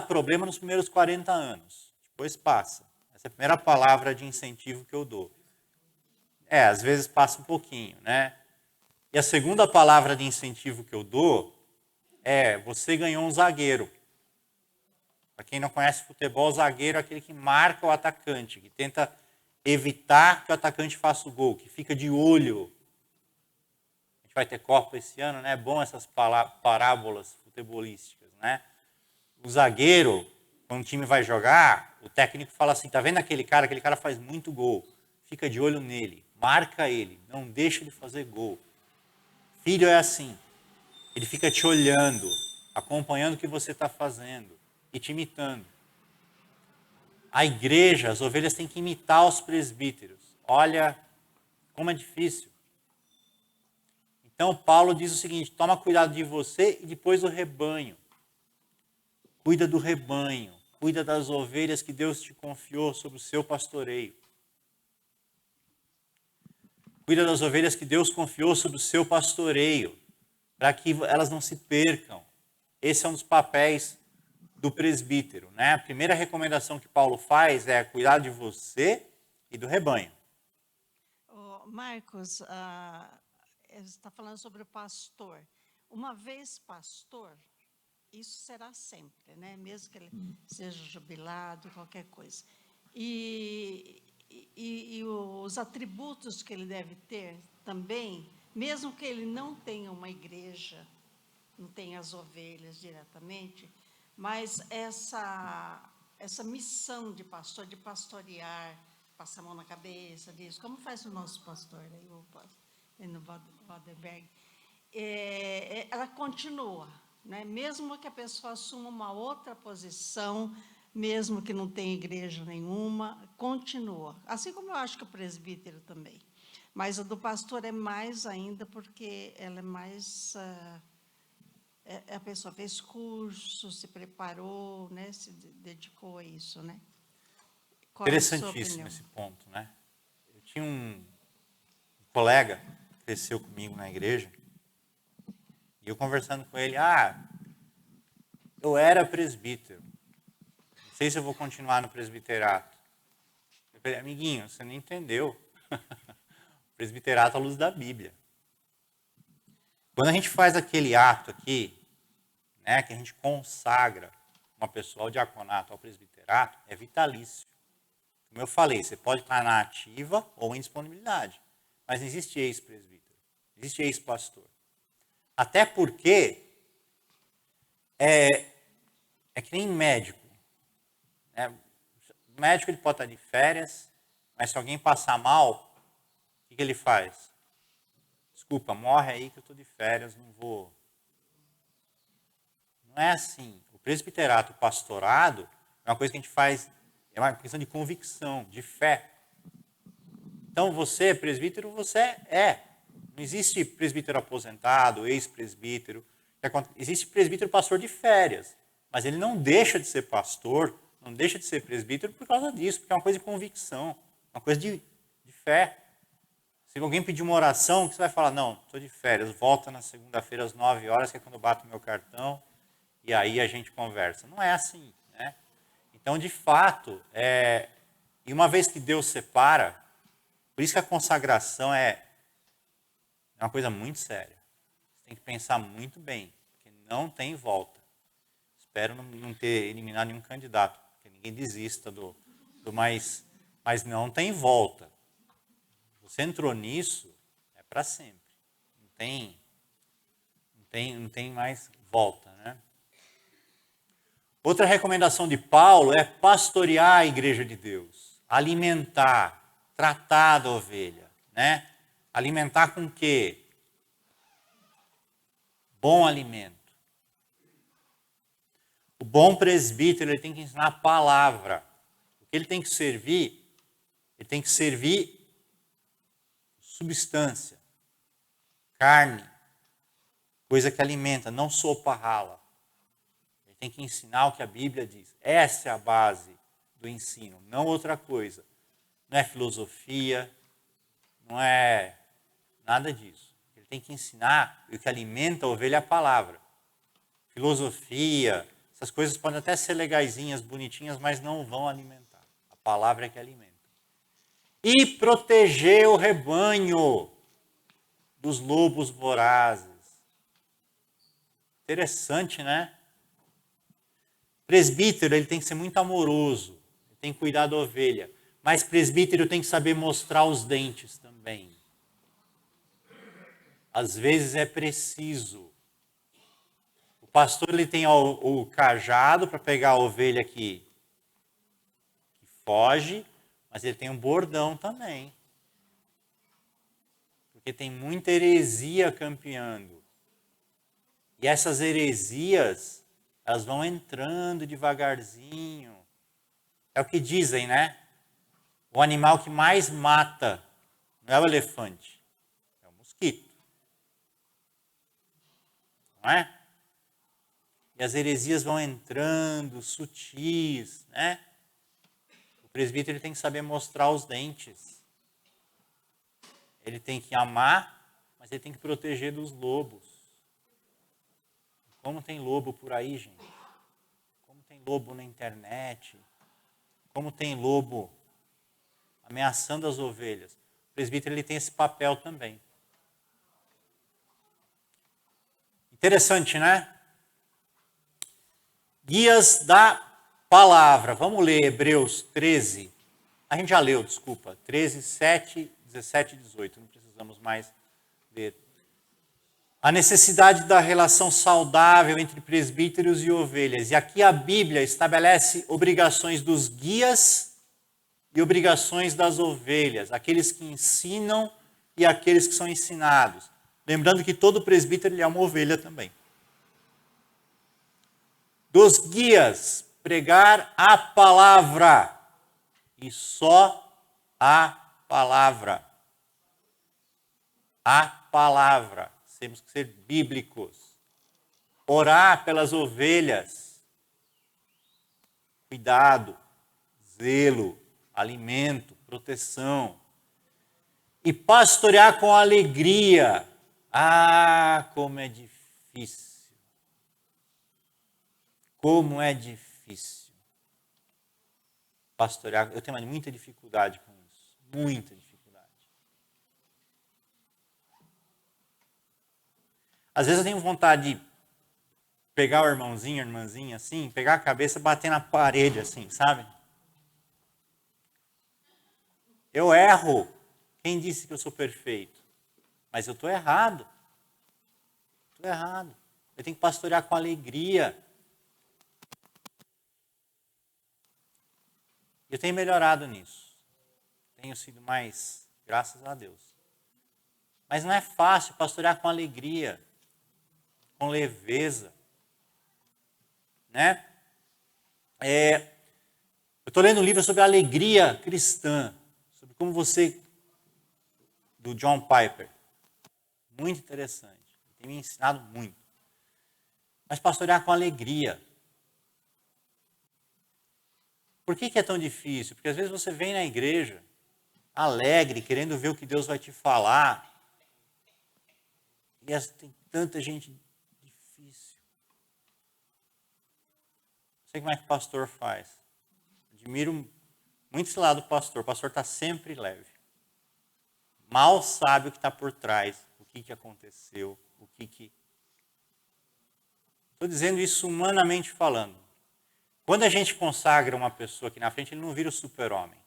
problema nos primeiros 40 anos. Depois passa. Essa é a primeira palavra de incentivo que eu dou. Às vezes passa um pouquinho, né? E a segunda palavra de incentivo que eu dou é: você ganhou um zagueiro. Para quem não conhece futebol, o zagueiro é aquele que marca o atacante, que tenta evitar que o atacante faça o gol, que fica de olho. A gente vai ter Copa esse ano, né? É bom essas parábolas futebolísticas, né? O zagueiro, quando o time vai jogar, o técnico fala assim: tá vendo aquele cara faz muito gol. Fica de olho nele, marca ele, não deixa ele fazer gol. Filho é assim. Ele fica te olhando, acompanhando o que você está fazendo e te imitando. A igreja, as ovelhas têm que imitar os presbíteros. Olha como é difícil. Então Paulo diz o seguinte: toma cuidado de você e depois do rebanho. Cuida do rebanho, cuida das ovelhas que Deus te confiou sob o seu pastoreio. Cuida das ovelhas que Deus confiou sob o seu pastoreio, para que elas não se percam. Esse é um dos papéis do presbítero, né? A primeira recomendação que Paulo faz é cuidar de você e do rebanho. Marcos, você está falando sobre o pastor. Uma vez pastor, isso será sempre, né? Mesmo que ele seja jubilado, qualquer coisa. E os atributos que ele deve ter também, mesmo que ele não tenha uma igreja, não tenha as ovelhas diretamente, mas essa missão de pastor, de pastorear, passar a mão na cabeça disso, como faz o nosso pastor, aí, no Wadenberg, ela continua, né? Mesmo que a pessoa assuma uma outra posição, mesmo que não tenha igreja nenhuma, continua. Assim como eu acho que o presbítero também. Mas a do pastor é mais ainda, porque ela é mais... a pessoa fez curso, se preparou, né? Se dedicou a isso, né? Qual é a sua Interessantíssimo opinião? esse ponto, né? Eu tinha um colega que cresceu comigo na igreja, e eu conversando com ele, eu era presbítero, não sei se eu vou continuar no presbiterato. Eu falei, amiguinho, você não entendeu. Presbiterato à luz da Bíblia. Quando a gente faz aquele ato aqui, né, que a gente consagra uma pessoa ao diaconato, ao presbiterato, é vitalício. Como eu falei, você pode estar na ativa ou em disponibilidade, mas não existe ex-presbítero, existe ex-pastor. Até porque é que nem médico. Né? O médico ele pode estar de férias, mas se alguém passar mal, o que ele faz? Desculpa, morre aí que eu estou de férias, não vou. Não é assim. O presbiterato, o pastorado, é uma coisa que a gente faz, é uma questão de convicção, de fé. Então, você, presbítero, você é. Não existe presbítero aposentado, ex-presbítero. Existe presbítero pastor de férias. Mas ele não deixa de ser pastor, não deixa de ser presbítero por causa disso, porque é uma coisa de convicção, uma coisa de fé. Se alguém pedir uma oração, o que você vai falar? Não, estou de férias, volta na segunda-feira às 9 horas, que é quando eu bato o meu cartão, e aí a gente conversa. Não é assim, né? Então, de fato, e uma vez que Deus separa, por isso que a consagração é uma coisa muito séria. Você tem que pensar muito bem, porque não tem volta. Espero não ter eliminado nenhum candidato, porque ninguém desista do mas não tem volta. Você entrou nisso, é para sempre. Não tem mais volta, né? Outra recomendação de Paulo é pastorear a igreja de Deus, alimentar, tratar da ovelha, né? Alimentar com o quê? Bom alimento. O bom presbítero ele tem que ensinar a palavra. O que ele tem que servir? Ele tem que servir substância, carne, coisa que alimenta, não sopa rala. Ele tem que ensinar o que a Bíblia diz. Essa é a base do ensino, não outra coisa. Não é filosofia, não é nada disso. Ele tem que ensinar o que alimenta a ovelha é a palavra. Filosofia, essas coisas podem até ser legaisinhas, bonitinhas, mas não vão alimentar. A palavra é que alimenta. E proteger o rebanho dos lobos vorazes. Interessante, né? Presbítero, ele tem que ser muito amoroso, ele tem que cuidar da ovelha. Mas presbítero tem que saber mostrar os dentes também. Às vezes é preciso. O pastor ele tem o cajado para pegar a ovelha que foge, mas ele tem um bordão também. Porque tem muita heresia campeando. E essas heresias, elas vão entrando devagarzinho. É o que dizem, né? O animal que mais mata não é o elefante, é o mosquito. Não é? E as heresias vão entrando, sutis, né? O presbítero ele tem que saber mostrar os dentes. Ele tem que amar, mas ele tem que proteger dos lobos. Como tem lobo por aí, gente? Como tem lobo na internet? Como tem lobo ameaçando as ovelhas? O presbítero ele tem esse papel também. Interessante, né? Guias da palavra. Vamos ler Hebreus 13. A gente já leu, desculpa. 13, 7, 17 e 18. Não precisamos mais ler. A necessidade da relação saudável entre presbíteros e ovelhas. E aqui a Bíblia estabelece obrigações dos guias e obrigações das ovelhas. Aqueles que ensinam e aqueles que são ensinados. Lembrando que todo presbítero ele é uma ovelha também. Dos guias, pregar a palavra. E só a palavra. A palavra. Temos que ser bíblicos. Orar pelas ovelhas. Cuidado, zelo, alimento, proteção. E pastorear com alegria. Ah, como é difícil. Como é difícil. Pastorear, eu tenho muita dificuldade com isso. Muita dificuldade. Às vezes eu tenho vontade de pegar o irmãozinho, a irmãzinha assim, pegar a cabeça e bater na parede assim, sabe? Eu erro. Quem disse que eu sou perfeito? Mas eu estou errado. Estou errado. Eu tenho que pastorear com alegria. Eu tenho melhorado nisso. Tenho sido mais, graças a Deus. Mas não é fácil pastorear com alegria, com leveza. Né? Eu estou lendo um livro sobre a alegria cristã, sobre como você, do John Piper. Muito interessante. Tem me ensinado muito. Mas pastorear com alegria. Por que é tão difícil? Porque às vezes você vem na igreja alegre, querendo ver o que Deus vai te falar. E tem tanta gente difícil. Não sei como é que o pastor faz. Admiro muito esse lado do pastor. O pastor está sempre leve. Mal sabe o que está por trás, o que aconteceu, Estou dizendo isso humanamente falando. Quando a gente consagra uma pessoa aqui na frente, ele não vira o super-homem.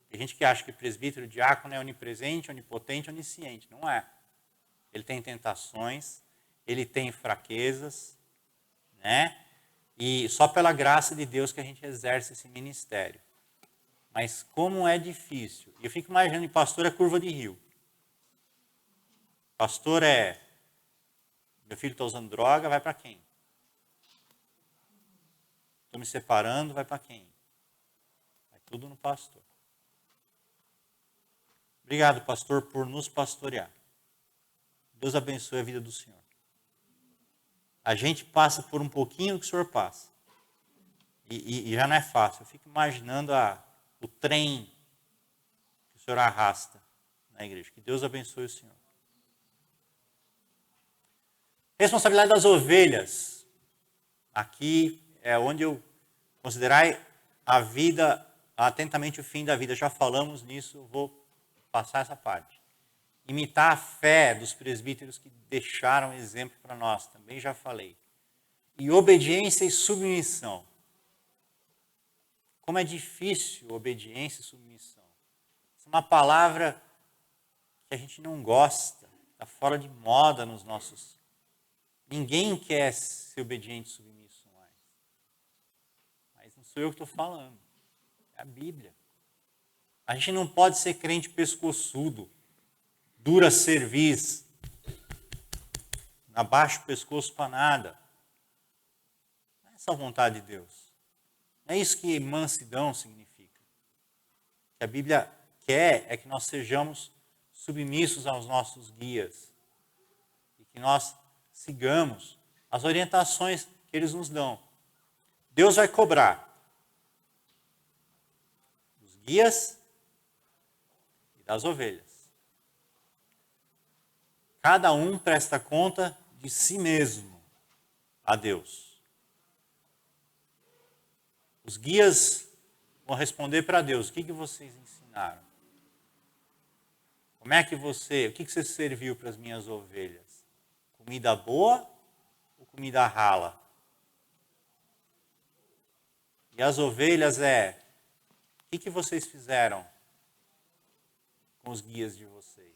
Tem gente que acha que presbítero, diácono é onipresente, onipotente, onisciente. Não é. Ele tem tentações, ele tem fraquezas, né? E só pela graça de Deus que a gente exerce esse ministério. Mas como é difícil. E eu fico imaginando, pastor é curva de rio. Pastor é, meu filho está usando droga, vai para quem? Estou me separando, vai para quem? Vai tudo no pastor. Obrigado, pastor, por nos pastorear. Deus abençoe a vida do senhor. A gente passa por um pouquinho que o senhor passa. E já não é fácil. Eu fico imaginando o trem que o senhor arrasta na igreja. Que Deus abençoe o senhor. Responsabilidade das ovelhas. Aqui é onde eu considerai a vida, atentamente o fim da vida. Já falamos nisso, eu vou passar essa parte. Imitar a fé dos presbíteros que deixaram exemplo para nós, também já falei. E obediência e submissão. Como é difícil obediência e submissão. Isso é uma palavra que a gente não gosta, está fora de moda nos nossos... Ninguém quer ser obediente e submisso mais. Mas não sou eu que estou falando. É a Bíblia. A gente não pode ser crente pescoçudo, dura cerviz, abaixo o pescoço para nada. Não é essa a vontade de Deus. Não é isso que mansidão significa. O que a Bíblia quer é que nós sejamos submissos aos nossos guias. E que nós sigamos as orientações que eles nos dão. Deus vai cobrar dos guias e das ovelhas. Cada um presta conta de si mesmo a Deus. Os guias vão responder para Deus: o que vocês ensinaram? o que você serviu para as minhas ovelhas? Comida boa ou comida rala? E as ovelhas o que vocês fizeram com os guias de vocês?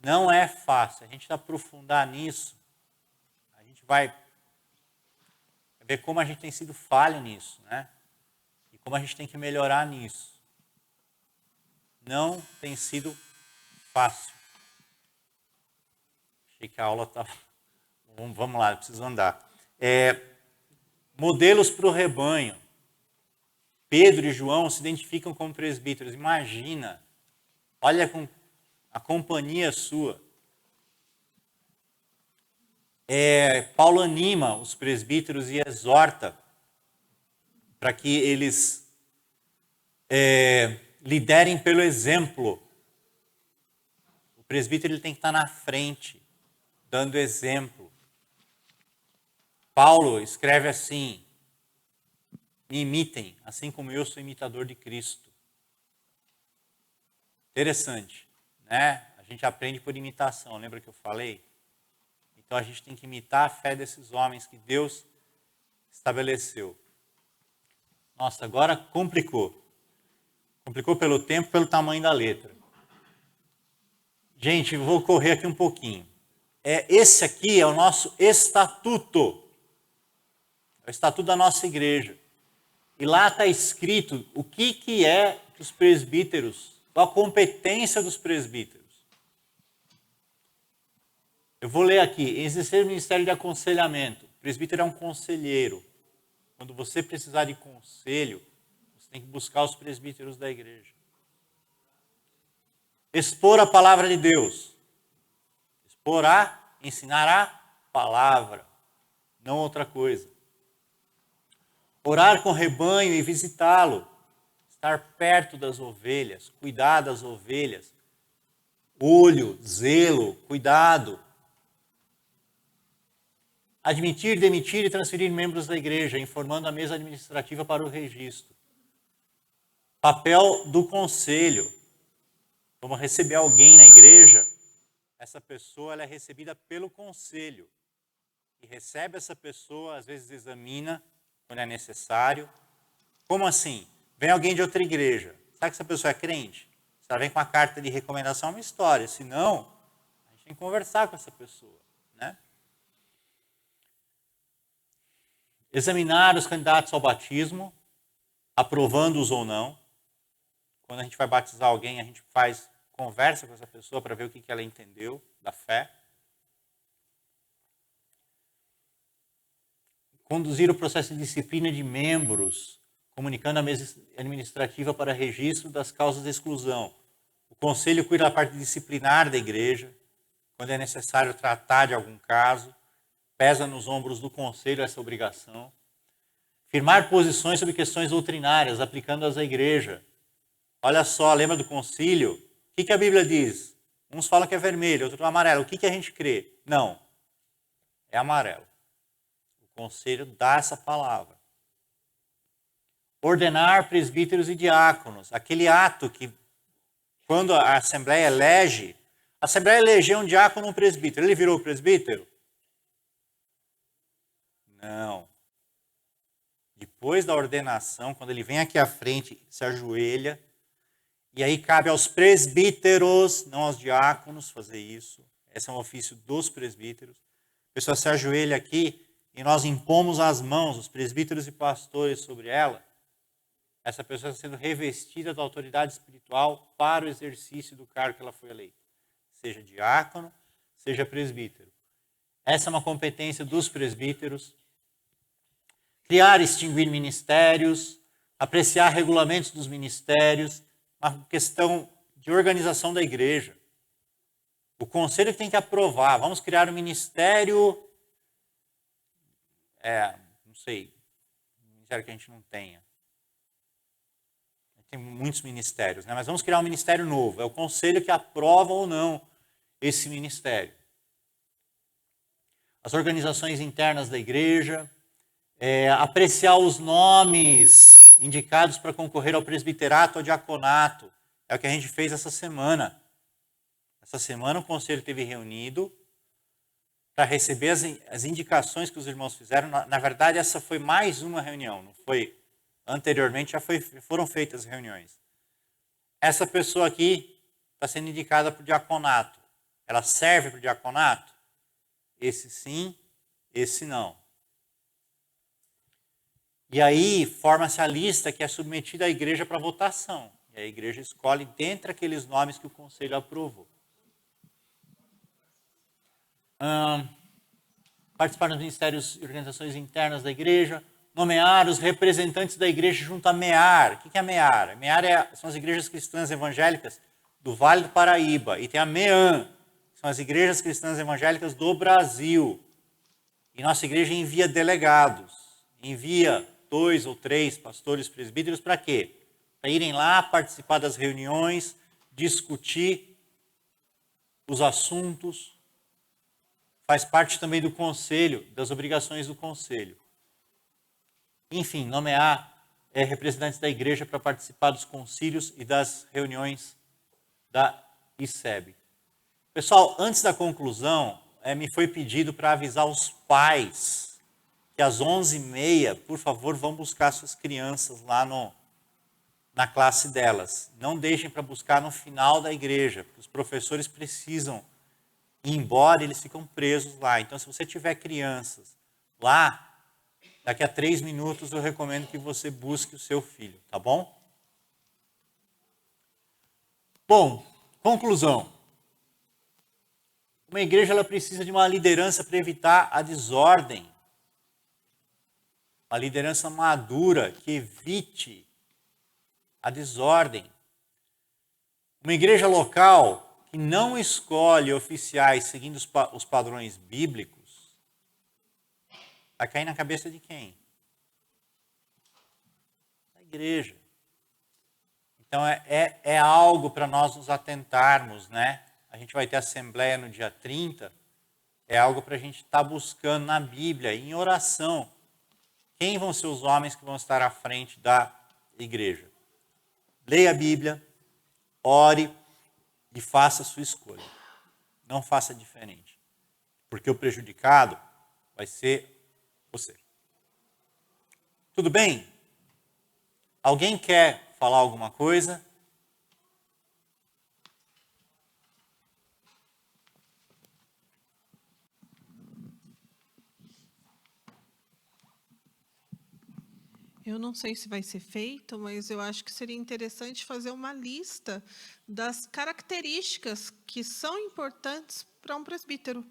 Não é fácil. A gente aprofundar nisso, a gente vai ver como a gente tem sido falho nisso, né? E como a gente tem que melhorar nisso. Não tem sido fácil. Achei que a aula estava... Vamos lá, eu preciso andar. Modelos para o rebanho. Pedro e João se identificam como presbíteros. Imagina, olha com a companhia sua. Paulo anima os presbíteros e exorta para que eles liderem pelo exemplo. O presbítero ele tem que estar na frente, dando exemplo. Paulo escreve assim: me imitem, assim como eu sou imitador de Cristo. Interessante, né? A gente aprende por imitação, lembra que eu falei? Então a gente tem que imitar a fé desses homens que Deus estabeleceu. Nossa, agora complicou. Complicou pelo tempo, pelo tamanho da letra. Gente, eu vou correr aqui um pouquinho. Esse aqui é o nosso estatuto. É o estatuto da nossa igreja. E lá está escrito o que é que os presbíteros, qual a competência dos presbíteros. Eu vou ler aqui: exercer o ministério de aconselhamento. O presbítero é um conselheiro. Quando você precisar de conselho, você tem que buscar os presbíteros da igreja. Expor a palavra de Deus. Ensinar a palavra, não outra coisa. Orar com o rebanho e visitá-lo. Estar perto das ovelhas, cuidar das ovelhas. Olho, zelo, cuidado. Admitir, demitir e transferir membros da igreja, informando a mesa administrativa para o registro. Papel do conselho. Vamos receber alguém na igreja, essa pessoa ela é recebida pelo conselho. E recebe essa pessoa, às vezes examina, quando é necessário. Como assim? Vem alguém de outra igreja. Sabe que essa pessoa é crente? Se ela vem com a carta de recomendação, é uma história. Se não, a gente tem que conversar com essa pessoa, né? Examinar os candidatos ao batismo, aprovando-os ou não. Quando a gente vai batizar alguém, a gente conversa com essa pessoa para ver o que ela entendeu da fé. Conduzir o processo de disciplina de membros, comunicando a mesa administrativa para registro das causas de exclusão. O conselho cuida da parte disciplinar da igreja, quando é necessário tratar de algum caso, pesa nos ombros do conselho essa obrigação. Firmar posições sobre questões doutrinárias, aplicando-as à igreja. Olha só, lembra do concílio? O que a Bíblia diz? Uns falam que é vermelho, outros amarelo. O que a gente crê? Não, é amarelo. O conselho dá essa palavra. Ordenar presbíteros e diáconos. Aquele ato que, quando a Assembleia elege, a Assembleia elegeu um diácono ou um presbítero. Ele virou presbítero? Não. Depois da ordenação, quando ele vem aqui à frente, se ajoelha, e aí cabe aos presbíteros, não aos diáconos, fazer isso. Esse é um ofício dos presbíteros. A pessoa se ajoelha aqui e nós impomos as mãos, os presbíteros e pastores, sobre ela. Essa pessoa está sendo revestida da autoridade espiritual para o exercício do cargo que ela foi eleita. Seja diácono, seja presbítero. Essa é uma competência dos presbíteros. Criar e extinguir ministérios, apreciar regulamentos dos ministérios, uma questão de organização da igreja. O conselho tem que aprovar. Vamos criar um ministério, não sei, um ministério que a gente não tenha. Tem muitos ministérios, né? Mas vamos criar um ministério novo. É o conselho que aprova ou não esse ministério. As organizações internas da igreja, apreciar os nomes indicados para concorrer ao presbiterato, ao diaconato. É o que a gente fez essa semana. Essa semana o conselho esteve reunido para receber as indicações que os irmãos fizeram. Na verdade, essa foi mais uma reunião, não foi? Anteriormente já foram feitas reuniões. Essa pessoa aqui está sendo indicada para o diaconato. Ela serve para o diaconato? Esse sim, esse não. E aí forma-se a lista que é submetida à igreja para votação. E a igreja escolhe dentre aqueles nomes que o conselho aprovou. Participar dos ministérios e organizações internas da igreja, nomear os representantes da igreja junto à MEAR. O que é a MEAR? A MEAR são as igrejas cristãs evangélicas do Vale do Paraíba. E tem a MEAN, que são as igrejas cristãs evangélicas do Brasil. E nossa igreja envia delegados, envia 2 ou 3 pastores presbíteros para quê? Para irem lá participar das reuniões, discutir os assuntos. Faz parte também do conselho, das obrigações do conselho. Enfim, nomear representantes da igreja para participar dos concílios e das reuniões da ICEB. Pessoal, antes da conclusão, me foi pedido para avisar os pais que às 11h30, por favor, vão buscar suas crianças lá na classe delas. Não deixem para buscar no final da igreja, porque os professores precisam ir embora, eles ficam presos lá. Então, se você tiver crianças lá, daqui a 3 minutos eu recomendo que você busque o seu filho, tá bom? Bom, conclusão. Uma igreja ela precisa de uma liderança para evitar a desordem. Uma liderança madura que evite a desordem. Uma igreja local que não escolhe oficiais seguindo os padrões bíblicos, vai cair na cabeça de quem? Da igreja. Então é algo para nós nos atentarmos, né? A gente vai ter assembleia no dia 30, é algo para a gente estar buscando na Bíblia, em oração. Quem vão ser os homens que vão estar à frente da igreja? Leia a Bíblia, ore e faça a sua escolha. Não faça diferente. Porque o prejudicado vai ser você. Tudo bem? Alguém quer falar alguma coisa? Eu não sei se vai ser feito, mas eu acho que seria interessante fazer uma lista das características que são importantes para um presbítero.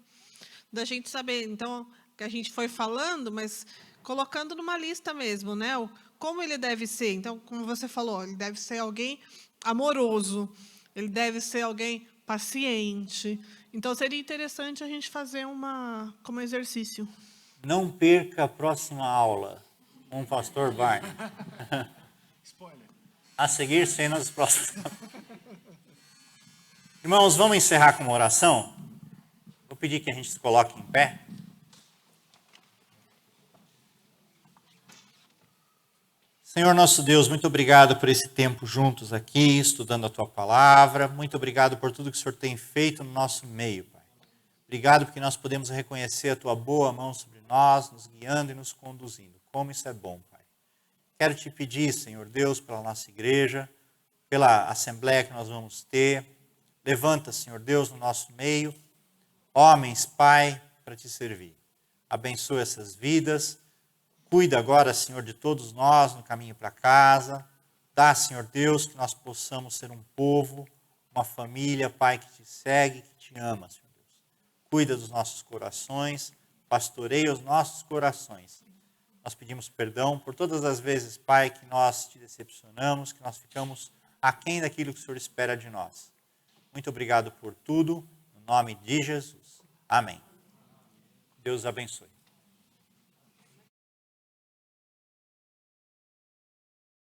Da gente saber, então, que a gente foi falando, mas colocando numa lista mesmo, né? Como ele deve ser. Então, como você falou, ele deve ser alguém amoroso, ele deve ser alguém paciente. Então, seria interessante a gente fazer como exercício. Não perca a próxima aula. Um pastor vai. Spoiler. A seguir, cenas próximas. Irmãos, vamos encerrar com uma oração? Vou pedir que a gente se coloque em pé. Senhor nosso Deus, muito obrigado por esse tempo juntos aqui, estudando a Tua Palavra. Muito obrigado por tudo que o Senhor tem feito no nosso meio, Pai. Obrigado porque nós podemos reconhecer a Tua boa mão sobre nós, nos guiando e nos conduzindo. Como isso é bom, Pai. Quero te pedir, Senhor Deus, pela nossa igreja, pela assembleia que nós vamos ter. Levanta, Senhor Deus, no nosso meio, homens, Pai, para te servir. Abençoa essas vidas. Cuida agora, Senhor, de todos nós no caminho para casa. Dá, Senhor Deus, que nós possamos ser um povo, uma família, Pai, que te segue, que te ama, Senhor Deus. Cuida dos nossos corações, pastoreia os nossos corações. Nós pedimos perdão por todas as vezes, Pai, que nós te decepcionamos, que nós ficamos aquém daquilo que o Senhor espera de nós. Muito obrigado por tudo, no nome de Jesus. Amém. Deus abençoe.